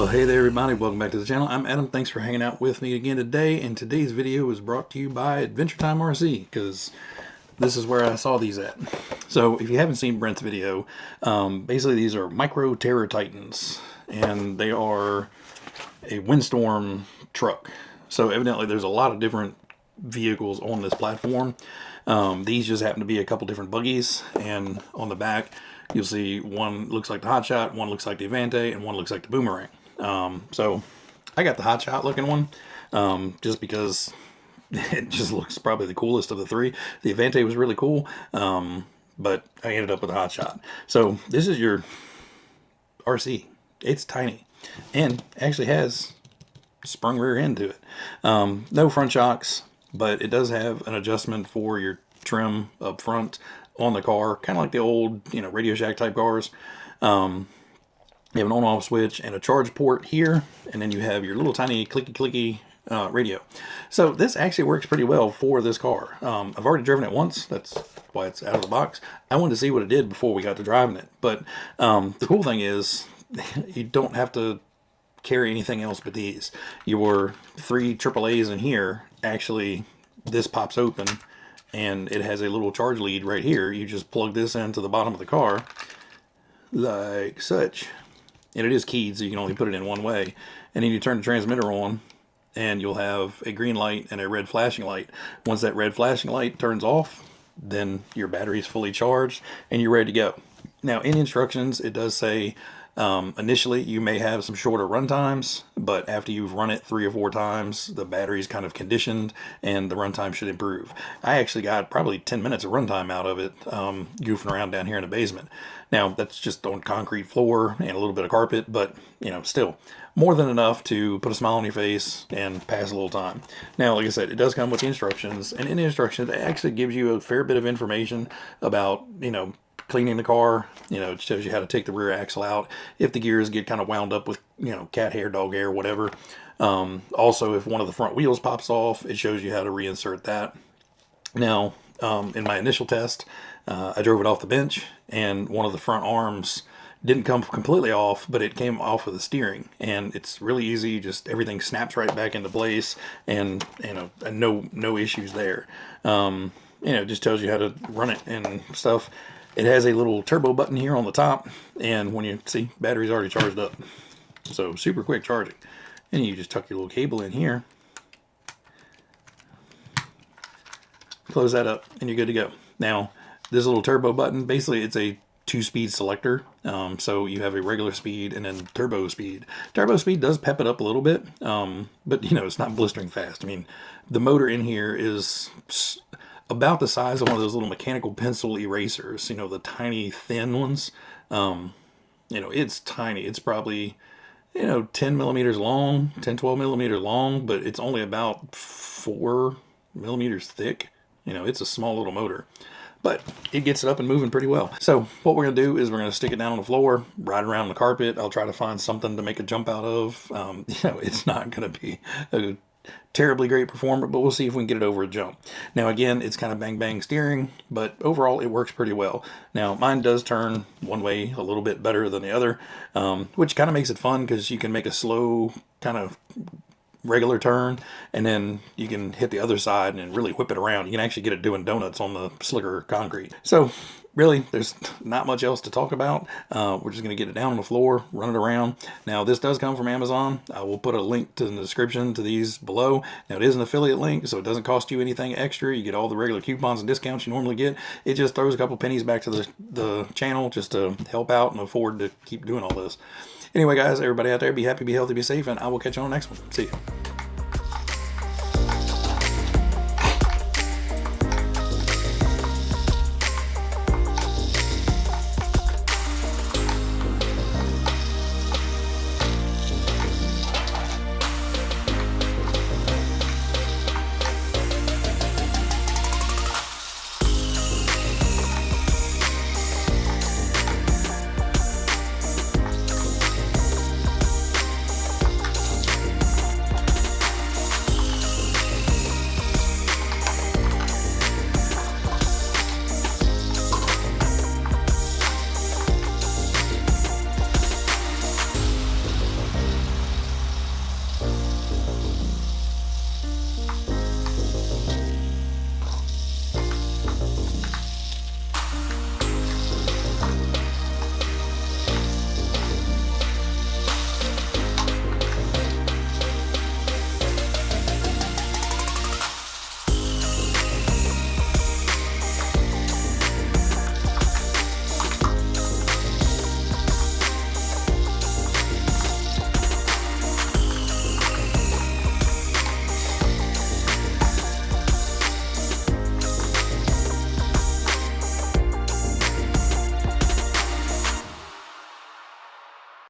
Well, hey there everybody, welcome back to the channel. I'm Adam. Thanks for hanging out with me again today, and today's video is brought to you by Adventure Time RC, because this is where I saw these at. So if you haven't seen Brent's video, basically these are Micro Terror Titans, and they are a windstorm truck. So evidently there's a lot of different vehicles on this platform. These just happen to be a couple different buggies, and on the back you'll see one looks like the Hot Shot, one looks like the Avante, and one looks like the Boomerang. So I got the Hot Shot looking one, just because it just looks probably the coolest of the three. The Avante was really cool, but I ended up with the Hot Shot. So this is your RC. It's tiny and actually has sprung rear end to it. No front shocks, but it does have an adjustment for your trim up front on the car, kind of like the old, Radio Shack type cars. You have an on-off switch and a charge port here, and then you have your little tiny clicky radio. So this actually works pretty well for this car. I've already driven it once. That's why it's out of the box. I wanted to see what it did before we got to driving it. But the cool thing is you don't have to carry anything else but these. Your 3 AAAs in here, actually this pops open and it has a little charge lead right here. You just plug this into the bottom of the car like such. And it is keyed, so you can only put it in one way. And then you turn the transmitter on, and you'll have a green light and a red flashing light. Once that red flashing light turns off, then your battery is fully charged, and you're ready to go. Now, in instructions, it does say initially you may have some shorter run times, but after you've run it 3 or 4 times, the battery's kind of conditioned, and the runtime should improve. I actually got probably 10 minutes of runtime out of it, goofing around down here in the basement. Now, that's just on concrete floor and a little bit of carpet, but, still more than enough to put a smile on your face and pass a little time. Now, like I said, it does come with the instructions, and in the instructions, it actually gives you a fair bit of information about, cleaning the car. It shows you how to take the rear axle out if the gears get kind of wound up with, cat hair, dog hair, whatever. Also, if one of the front wheels pops off, it shows you how to reinsert that. Now, in my initial test, I drove it off the bench, and one of the front arms didn't come completely off, but it came off of the steering, and it's really easy. Just everything snaps right back into place, and no issues there. It just tells you how to run it and stuff. It has a little turbo button here on the top, and when you see, battery's already charged up, so super quick charging. And you just tuck your little cable in here, close that up, and you're good to go. Now, this little turbo button, basically it's a 2-speed selector. So you have a regular speed and then turbo speed. Turbo speed does pep it up a little bit, but it's not blistering fast. I mean, the motor in here is about the size of one of those little mechanical pencil erasers, the tiny thin ones. It's tiny. It's probably 10 millimeters long, 12 millimeters long, but it's only about 4 millimeters thick. It's a small little motor, but it gets it up and moving pretty well. So what we're going to do is we're going to stick it down on the floor, ride around the carpet. I'll try to find something to make a jump out of. It's not going to be a terribly great performer, but we'll see if we can get it over a jump. Now, again, it's kind of bang steering, but overall it works pretty well. Now, mine does turn one way a little bit better than the other, which kind of makes it fun because you can make a slow kind of regular turn, and then you can hit the other side and really whip it around. You can actually get it doing donuts on the slicker concrete. So really, there's not much else to talk about. We're just going to get it down on the floor, run it around. Now, this does come from Amazon. I will put a link to the description to these below. Now, it is an affiliate link, so it doesn't cost you anything extra. You get all the regular coupons and discounts you normally get. It just throws a couple pennies back to the channel just to help out and afford to keep doing all this. Anyway, guys, everybody out there, be happy, be healthy, be safe, and I will catch you on the next one. See you.